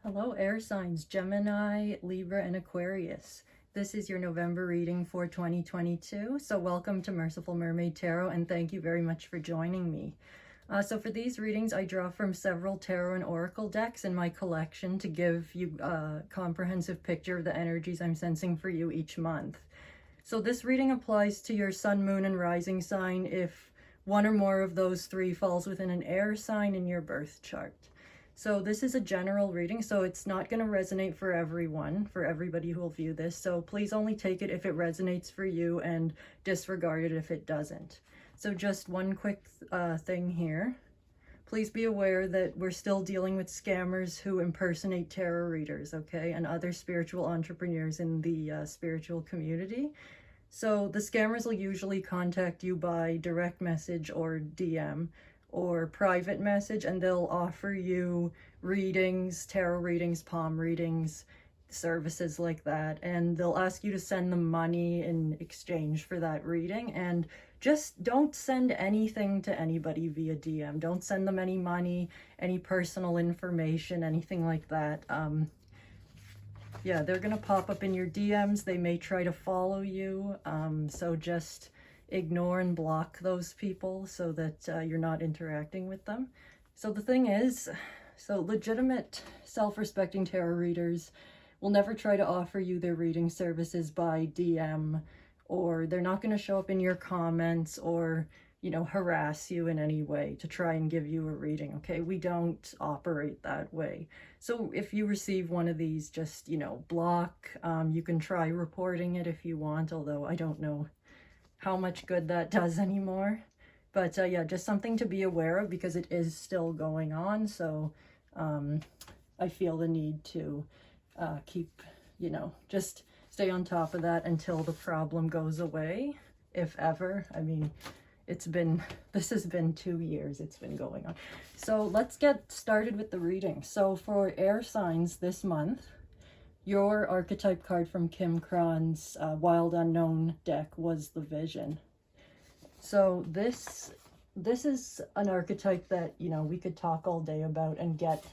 Hello, air signs, Gemini, Libra, and Aquarius. This is your November reading for 2022. So welcome to Merciful Mermaid Tarot, and thank you very much for joining me. So for these readings, I draw from several tarot and oracle decks in my collection to give you a comprehensive picture of the energies I'm sensing for you each month. So this reading applies to your sun, moon, and rising sign if one or more of those three falls within an air sign in your birth chart. So this is a general reading, so it's not going to resonate for everyone, for everybody who will view this. So please only take it if it resonates for you and disregard it if it doesn't. So just one quick thing here. Please be aware that we're still dealing with scammers who impersonate tarot readers, okay, and other spiritual entrepreneurs in the spiritual community. So the scammers will usually contact you by direct message or DM or private message, and they'll offer you readings, tarot readings, palm readings, services like that, and they'll ask you to send them money in exchange for that reading. And just don't send anything to anybody via DM. Don't send them any money, any personal information, anything like that. Yeah, they're gonna pop up in your DMs. They may try to follow you, so just ignore and block those people so that you're not interacting with them. So the thing is, so legitimate self-respecting tarot readers will never try to offer you their reading services by DM, or they're not going to show up in your comments or, you know, harass you in any way to try and give you a reading, okay? We don't operate that way. So if you receive one of these, just, you know, block. You can try reporting it if you want, although I don't know how much good that does anymore. But yeah, just something to be aware of because it is still going on. So I feel the need to keep, you know, just stay on top of that until the problem goes away, if ever. I mean, this has been 2 years it's been going on. So let's get started with the reading. So for air signs this month, your archetype card from Kim Cron's Wild Unknown deck was the Vision. So this is an archetype that, you know, we could talk all day about and get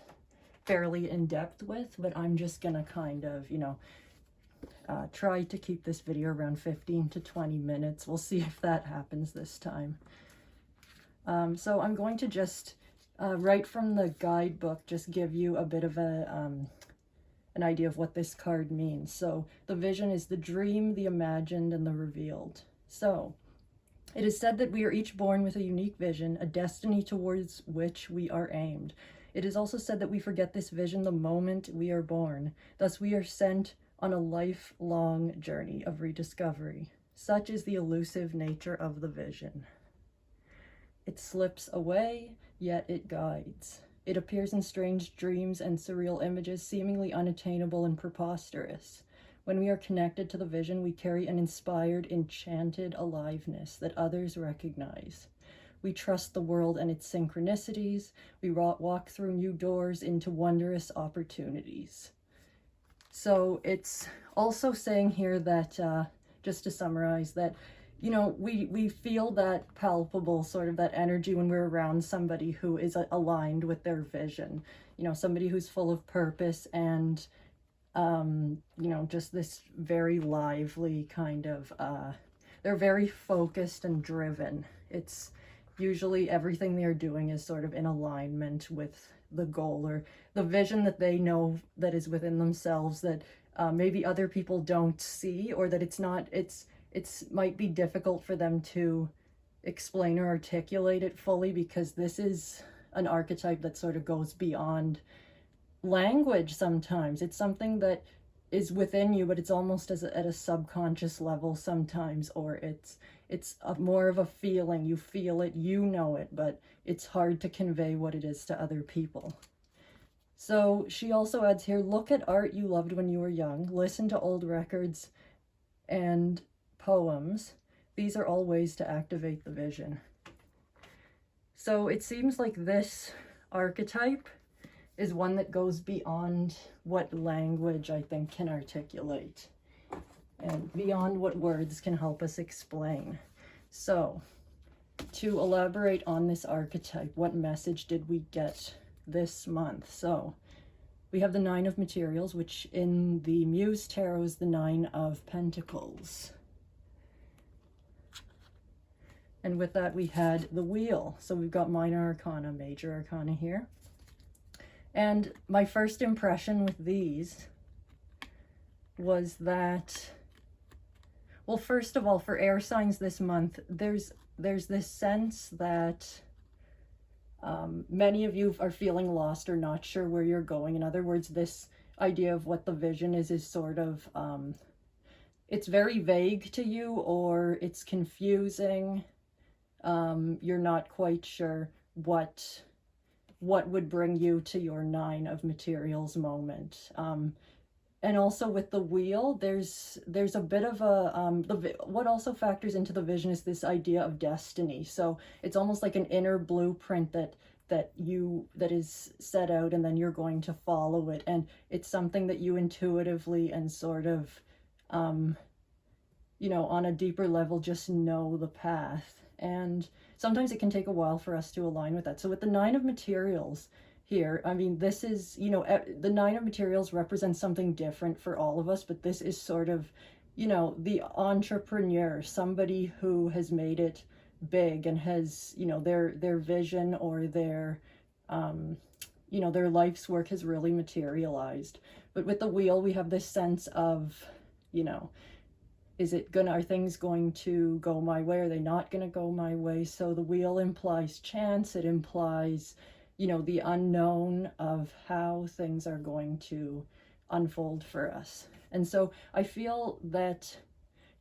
fairly in depth with, but I'm just gonna kind of, you know, try to keep this video around 15 to 20 minutes. We'll see if that happens this time. So I'm going to just, right from the guidebook, just give you a bit of an idea of what this card means. So the Vision is the dream, the imagined, and the revealed. So it is said that we are each born with a unique vision, a destiny towards which we are aimed. It is also said that we forget this vision the moment we are born. Thus we are sent on a lifelong journey of rediscovery. Such is the elusive nature of the Vision. It slips away, yet it guides. It appears in strange dreams and surreal images, seemingly unattainable and preposterous. When we are connected to the Vision, we carry an inspired, enchanted aliveness that others recognize. We trust the world and its synchronicities. We walk through new doors into wondrous opportunities. So it's also saying here that, just to summarize, that, you know, we feel that palpable sort of that energy when we're around somebody who is aligned with their vision. You know, somebody who's full of purpose and, you know, just this very lively kind of, they're very focused and driven. It's usually everything they're doing is sort of in alignment with the goal or the vision that they know that is within themselves that maybe other people don't see, or that it's might be difficult for them to explain or articulate it fully, because this is an archetype that sort of goes beyond language sometimes. It's something that is within you, but it's almost at a subconscious level sometimes, or it's more of a feeling. You feel it, you know it, but it's hard to convey what it is to other people. So she also adds here, look at art you loved when you were young, listen to old records and poems. These are all ways to activate the Vision. So it seems like this archetype is one that goes beyond what language I think can articulate, and beyond what words can help us explain. So to elaborate on this archetype, what message did we get this month? So we have the Nine of Materials, which in the Muse Tarot is the Nine of Pentacles. And with that, we had the Wheel. So we've got Minor Arcana, Major Arcana here. And my first impression with these was that, well, first of all, for air signs this month, there's this sense that many of you are feeling lost or not sure where you're going. In other words, this idea of what the vision is sort of, it's very vague to you, or it's confusing. You're not quite sure what would bring you to your Nine of Materials moment. And also with the Wheel, there's a bit of a, what also factors into the vision is this idea of destiny. So it's almost like an inner blueprint that is set out, and then you're going to follow it. And it's something that you intuitively and sort of, you know, on a deeper level, just know the path. And sometimes it can take a while for us to align with that. So with the Nine of Materials here, I mean, this is, you know, the Nine of Materials represents something different for all of us, but this is sort of, you know, the entrepreneur, somebody who has made it big and has, you know, their vision or their, you know, their life's work has really materialized. But with the Wheel, we have this sense of, you know, are things going to go my way? Are they not going to go my way? So the Wheel implies chance. It implies, you know, the unknown of how things are going to unfold for us. And so I feel that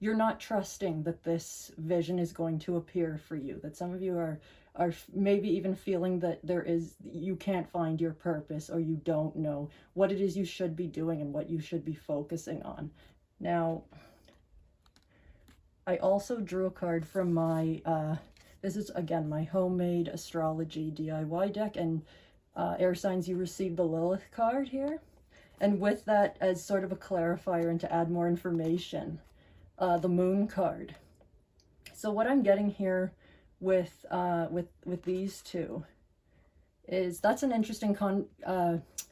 you're not trusting that this vision is going to appear for you, that some of you are maybe even feeling that you can't find your purpose, or you don't know what it is you should be doing and what you should be focusing on. Now, I also drew a card from my, this is again my homemade astrology DIY deck, and air signs, you received the Lilith card here. And with that, as sort of a clarifier and to add more information, the Moon card. So what I'm getting here with these two is, that's an interesting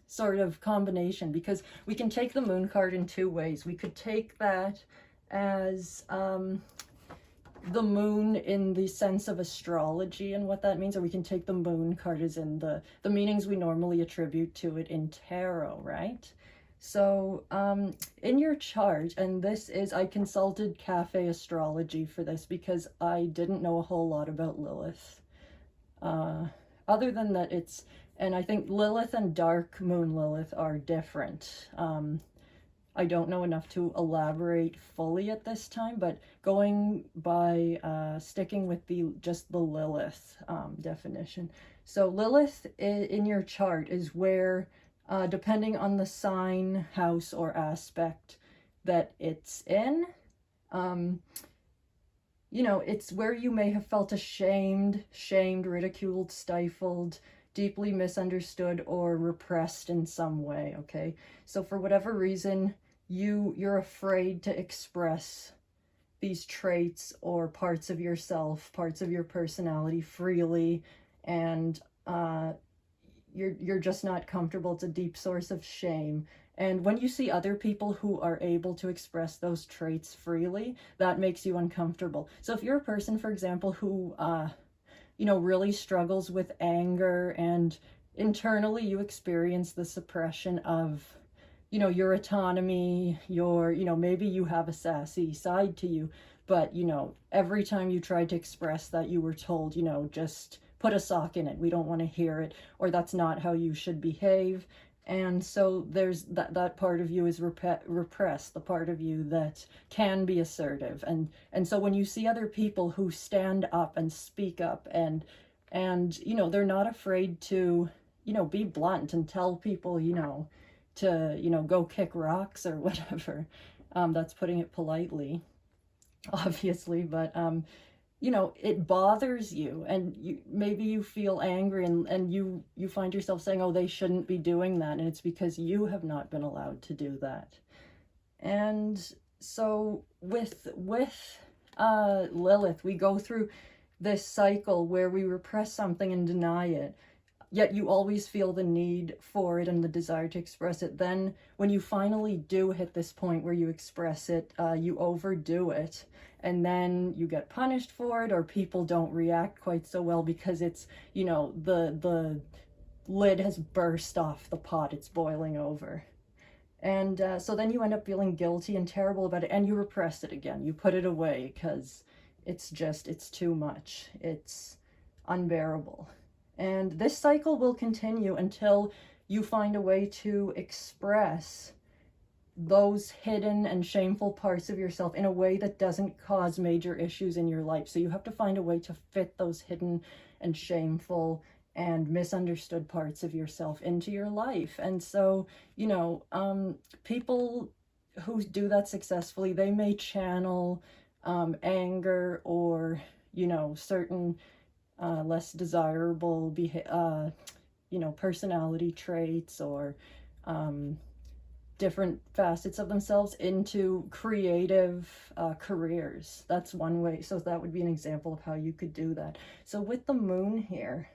sort of combination, because we can take the Moon card in two ways. We could take that as the moon in the sense of astrology and what that means, or we can take the Moon card as in the meanings we normally attribute to it in tarot, right? So in your chart, and this is, I consulted Cafe Astrology for this because I didn't know a whole lot about Lilith, other than that it's, and I think Lilith and Dark Moon Lilith are different. I don't know enough to elaborate fully at this time, but going by sticking with just the Lilith definition. So Lilith in your chart is where, depending on the sign, house, or aspect that it's in, you know, it's where you may have felt ashamed, ridiculed, stifled, deeply misunderstood, or repressed in some way, okay? So for whatever reason, you're afraid to express these traits or parts of yourself, parts of your personality freely, and you're just not comfortable. It's a deep source of shame. And when you see other people who are able to express those traits freely, that makes you uncomfortable. So if you're a person, for example, who you know, really struggles with anger, and internally you experience the suppression of, you know, your autonomy, you know, maybe you have a sassy side to you, but, you know, every time you tried to express that, you were told, you know, just put a sock in it. We don't want to hear it, or that's not how you should behave. And so there's that part of you is repressed, the part of you that can be assertive. And so when you see other people who stand up and speak up, and you know, they're not afraid to, you know, be blunt and tell people, you know, to, you know, go kick rocks or whatever. That's putting it politely, obviously, but you know, it bothers you, and maybe you feel angry, and you find yourself saying, oh, they shouldn't be doing that, and it's because you have not been allowed to do that. And so with Lilith, we go through this cycle where we repress something and deny it. yet you always feel the need for it and the desire to express it. Then when you finally do hit this point where you express it, you overdo it, and then you get punished for it, or people don't react quite so well because it's, you know, the lid has burst off the pot, it's boiling over. And so then you end up feeling guilty and terrible about it, and you repress it again. You put it away because it's too much. It's unbearable. And this cycle will continue until you find a way to express those hidden and shameful parts of yourself in a way that doesn't cause major issues in your life. So you have to find a way to fit those hidden and shameful and misunderstood parts of yourself into your life. And so, you know, people who do that successfully, they may channel anger or, you know, certain less desirable you know, personality traits or different facets of themselves into creative careers. That's one way. So that would be an example of how you could do that. So with the moon here,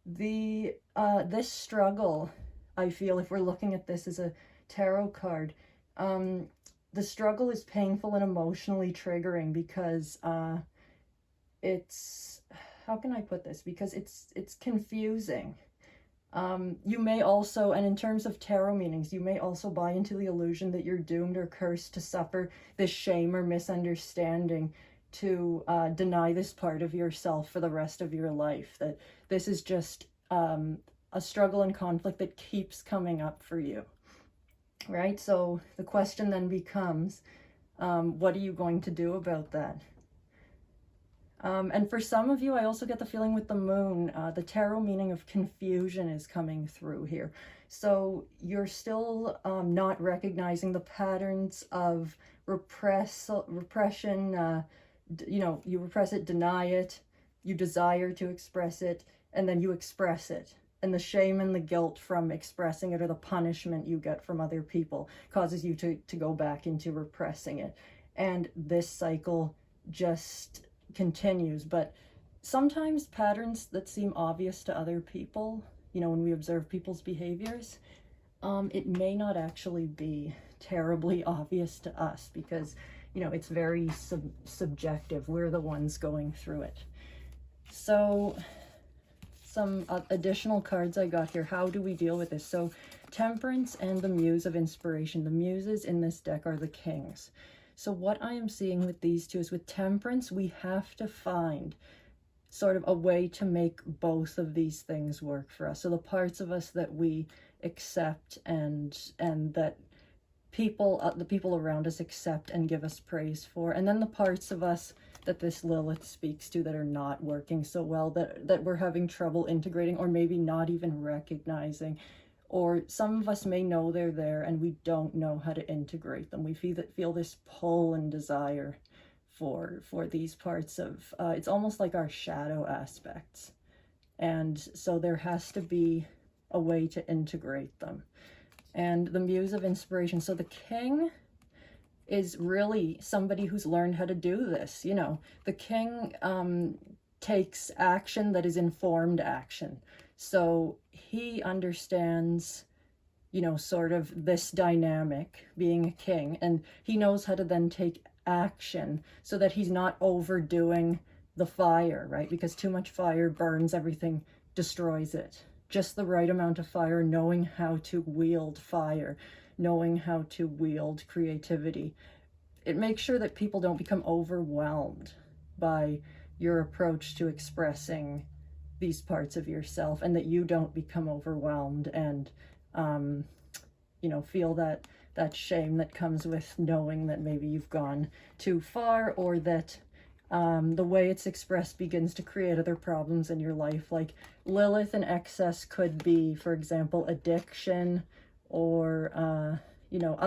this struggle, I feel, if we're looking at this as a tarot card, the struggle is painful and emotionally triggering because it's, how can I put this? Because it's confusing. You may also, and in terms of tarot meanings, you may also buy into the illusion that you're doomed or cursed to suffer this shame or misunderstanding, to deny this part of yourself for the rest of your life, that this is just a struggle and conflict that keeps coming up for you, right? So the question then becomes, what are you going to do about that? And for some of you, I also get the feeling with the moon, the tarot meaning of confusion is coming through here. So you're still not recognizing the patterns of repression. You know, you repress it, deny it, you desire to express it, and then you express it. And the shame and the guilt from expressing it, or the punishment you get from other people, causes you to go back into repressing it. And this cycle just continues. But sometimes patterns that seem obvious to other people, you know, when we observe people's behaviors, it may not actually be terribly obvious to us because, you know, it's very subjective. We're the ones going through it. So some additional cards I got here. How do we deal with this? So Temperance and the Muse of Inspiration. The Muses in this deck are the kings. So what I am seeing with these two is with Temperance, we have to find sort of a way to make both of these things work for us. So the parts of us that we accept and that people, the people around us accept and give us praise for, and then the parts of us that this Lilith speaks to that are not working so well, that we're having trouble integrating, or maybe not even recognizing, or some of us may know they're there and we don't know how to integrate them. We feel this pull and desire for these parts of, it's almost like our shadow aspects. And so there has to be a way to integrate them. And the Muse of Inspiration. So the King is really somebody who's learned how to do this. You know, the King takes action that is informed action. So he understands, you know, sort of this dynamic, being a king, and he knows how to then take action so that he's not overdoing the fire, right? Because too much fire burns everything, destroys it. Just the right amount of fire, knowing how to wield fire, knowing how to wield creativity. It makes sure that people don't become overwhelmed by your approach to expressing these parts of yourself, and that you don't become overwhelmed and, you know, feel that shame that comes with knowing that maybe you've gone too far, or that the way it's expressed begins to create other problems in your life. Like Lilith in excess could be, for example, addiction, or you know,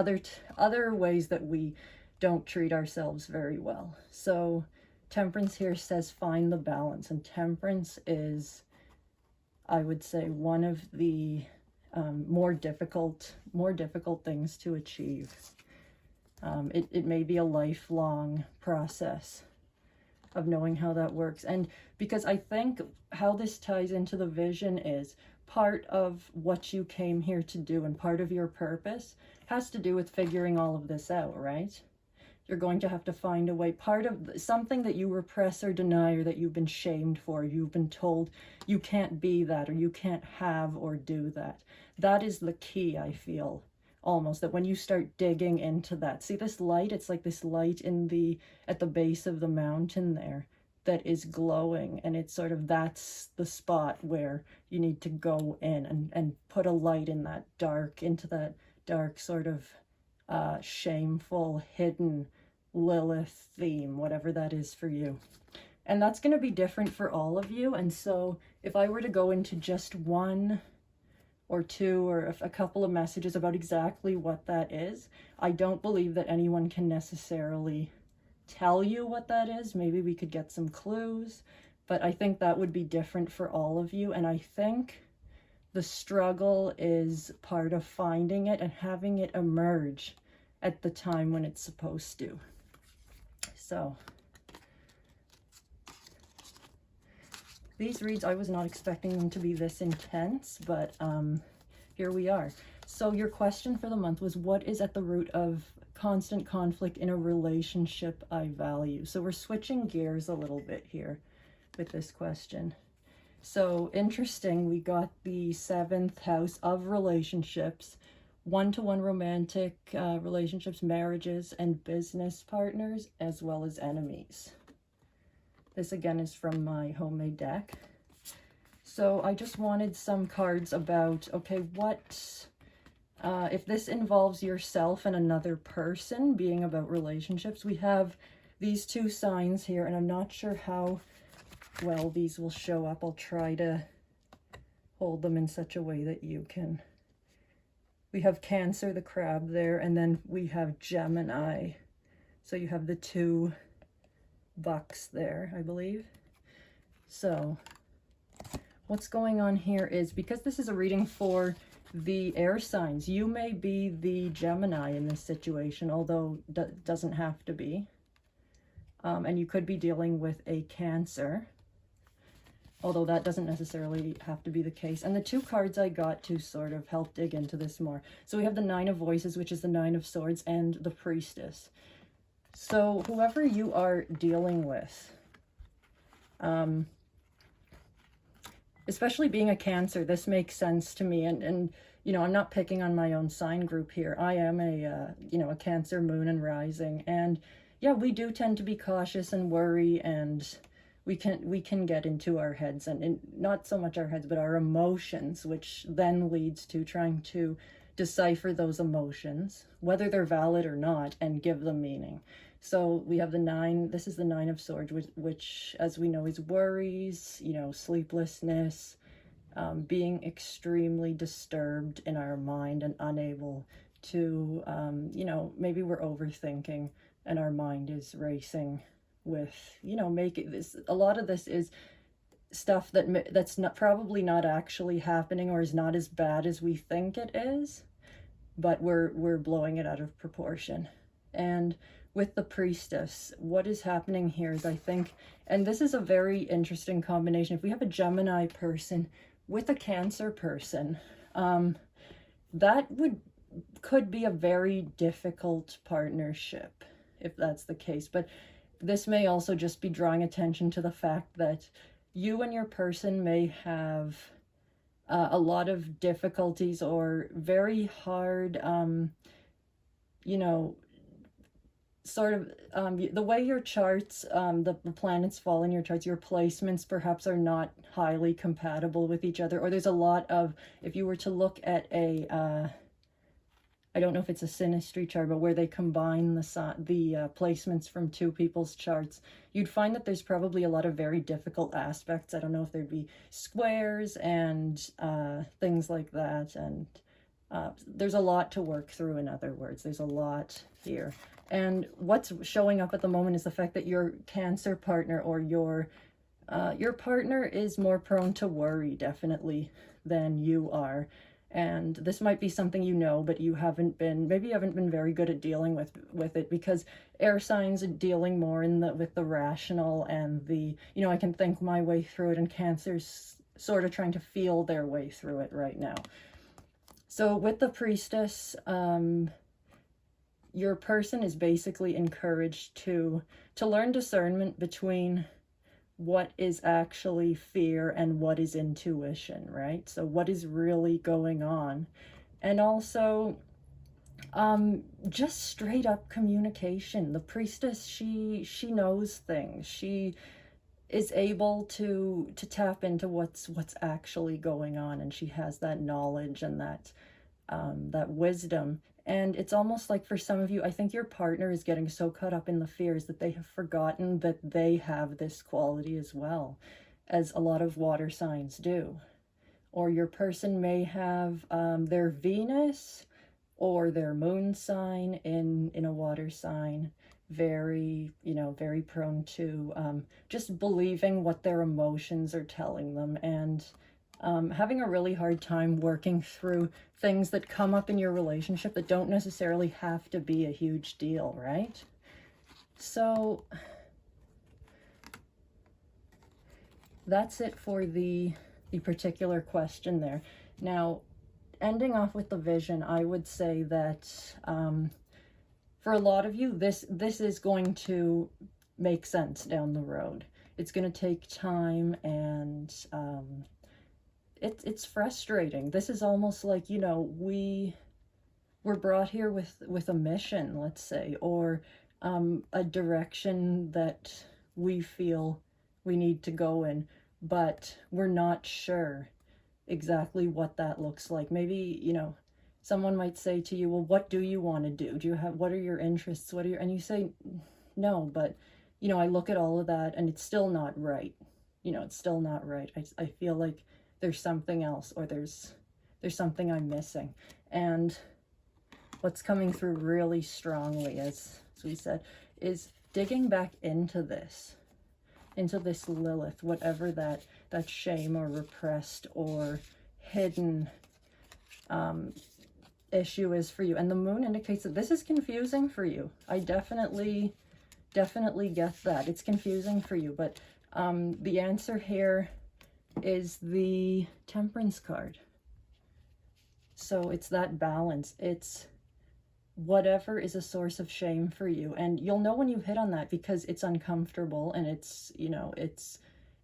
other ways that we don't treat ourselves very well. So Temperance here says find the balance, and Temperance is, I would say, one of the more difficult things to achieve. It may be a lifelong process. of knowing how that works. And because I think how this ties into the vision is part of what you came here to do, and part of your purpose has to do with figuring all of this out, right? You're going to have to find a way. Part of something that you repress or deny, or that you've been shamed for, you've been told you can't be that, or you can't have or do that. That is the key, I feel, almost, that when you start digging into that. See this light? It's like this light at the base of the mountain there that is glowing, and it's sort of, that's the spot where you need to go in and put a light in that dark, into that dark sort of shameful, hidden Lilith theme, whatever that is for you. And that's going to be different for all of you. And so if I were to go into just one or two or a couple of messages about exactly what that is, I don't believe that anyone can necessarily tell you what that is. Maybe we could get some clues, but I think that would be different for all of you. And I think the struggle is part of finding it and having it emerge at the time when it's supposed to. So these reads, I was not expecting them to be this intense, but here we are. So your question for the month was, what is at the root of constant conflict in a relationship I value? So we're switching gears a little bit here with this question. So interesting, we got the 7th house of relationships, one-to-one romantic relationships, marriages, and business partners, as well as enemies. This again is from my homemade deck. So I just wanted some cards about, okay, what, if this involves yourself and another person, being about relationships. We have these two signs here, and I'm not sure how well these will show up. I'll try to hold them in such a way that you can. We have Cancer, the crab there, and then we have Gemini. So you have the two bucks there, I believe. So what's going on here is, because this is a reading for the air signs, you may be the Gemini in this situation, although that doesn't have to be. And you could be dealing with a Cancer, although that doesn't necessarily have to be the case. And the two cards I got to sort of help dig into this more. So we have the 9 of Voices, which is the 9 of Swords, and the Priestess. So whoever you are dealing with, especially being a Cancer, this makes sense to me. And you know, I'm not picking on my own sign group here. I am a, you know, a Cancer moon and rising. And yeah, we do tend to be cautious and worry, and we can get into our heads, and not so much our heads, but our emotions, which then leads to trying to decipher those emotions, whether they're valid or not, and give them meaning. So we have the 9, this is the 9 of Swords, which as we know is worries, you know, sleeplessness, being extremely disturbed in our mind and unable to, you know, maybe we're overthinking and our mind is racing with, you know, making this, a lot of this is stuff that's not, probably not actually happening, or is not as bad as we think it is, but we're blowing it out of proportion. And with the Priestess, what is happening here is, I think, and this is a very interesting combination, if we have a Gemini person with a Cancer person, that could be a very difficult partnership if that's the case. But this may also just be drawing attention to the fact that you and your person may have a lot of difficulties, or very hard, you know, sort of the way your charts, the planets fall in your charts, your placements perhaps are not highly compatible with each other, or there's a lot of, if you were to look at a I don't know if it's a synastry chart, but where they combine the placements from two people's charts, you'd find that there's probably a lot of very difficult aspects. I don't know if there'd be squares and things like that. And there's a lot to work through, in other words. There's a lot here. And what's showing up at the moment is the fact that your Cancer partner, or your partner, is more prone to worry, definitely, than you are. And this might be something you know, but you haven't been, maybe you haven't been very good at dealing with it, because air signs are dealing more with the rational and the, I can think my way through it, and Cancer's sort of trying to feel their way through it right now. So with the Priestess, your person is basically encouraged to learn discernment between what is actually fear and what is intuition, right? So what is really going on. And also just straight up communication. The Priestess, she knows things. She is able to tap into what's actually going on, and she has that knowledge and that wisdom. And it's almost like, for some of you, I think your partner is getting so caught up in the fears that they have forgotten that they have this quality as well, as a lot of water signs do. Or your person may have their Venus or their moon sign in a water sign, very, very prone to just believing what their emotions are telling them, and having a really hard time working through things that come up in your relationship that don't necessarily have to be a huge deal, right? So that's it for the particular question there. Now, ending off with the vision, I would say that for a lot of you, this is going to make sense down the road. It's going to take time, and it's frustrating. This is almost like, we're brought here with a mission, let's say, or a direction that we feel we need to go in, but we're not sure exactly what that looks like. Maybe, someone might say to you, well, what do you want to do? What are your interests? And you say, no, but, I look at all of that and it's still not right. It's still not right. I feel like there's something else, or there's something I'm missing. And what's coming through really strongly, as we said, is digging back into this Lilith, whatever that shame or repressed or hidden issue is for you. And the moon indicates that this is confusing for you. I definitely get that. It's confusing for you, but the answer here is the Temperance card. So it's that balance. It's whatever is a source of shame for you, and you'll know when you hit on that, because it's uncomfortable, and it's,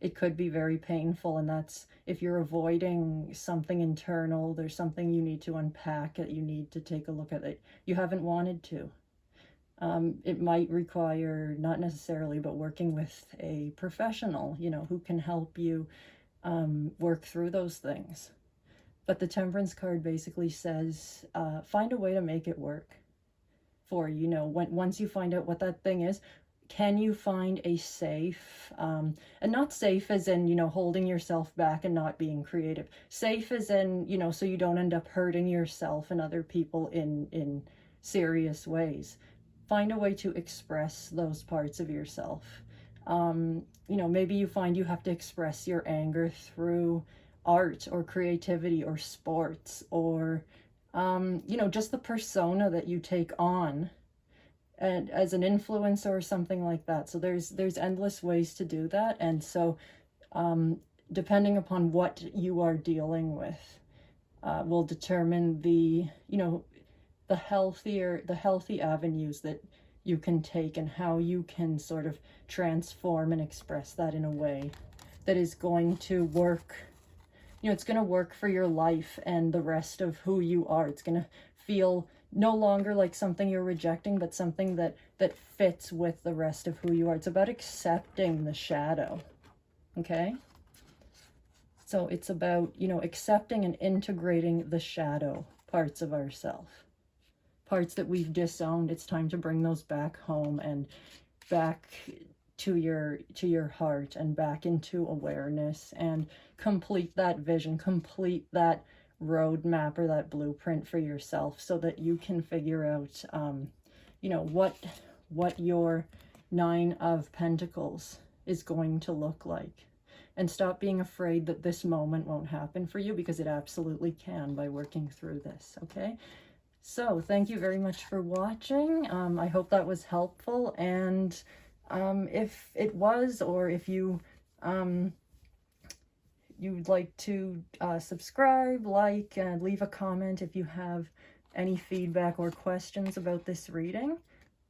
it could be very painful. And that's, if you're avoiding something internal, there's something you need to unpack, that you need to take a look at, it you haven't wanted to. It might require, not necessarily, but working with a professional, who can help you work through those things. But the Temperance card basically says, find a way to make it work for you. Once you find out what that thing is, can you find a safe, and not safe as in, holding yourself back and not being creative. Safe as in, so you don't end up hurting yourself and other people in serious ways. Find a way to express those parts of yourself. Maybe you find you have to express your anger through art or creativity or sports, or just the persona that you take on and as an influencer or something like that. So there's endless ways to do that. And so depending upon what you are dealing with will determine the healthy avenues that you can take, and how you can sort of transform and express that in a way that is going to work. It's going to work for your life and the rest of who you are. It's going to feel no longer like something you're rejecting, but something that fits with the rest of who you are. It's about accepting the shadow, okay? So it's about, accepting and integrating the shadow parts of ourselves. Parts that we've disowned. It's time to bring those back home and back to your heart and back into awareness, and complete that vision, complete that roadmap or that blueprint for yourself, so that you can figure out what your 9 of Pentacles is going to look like. and stop being afraid that this moment won't happen for you, because it absolutely can by working through this, okay? So thank you very much for watching. I hope that was helpful, and if it was, or if you you'd like to subscribe, like, and leave a comment if you have any feedback or questions about this reading.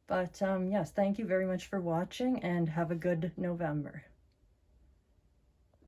But yes, thank you very much for watching, and have a good November.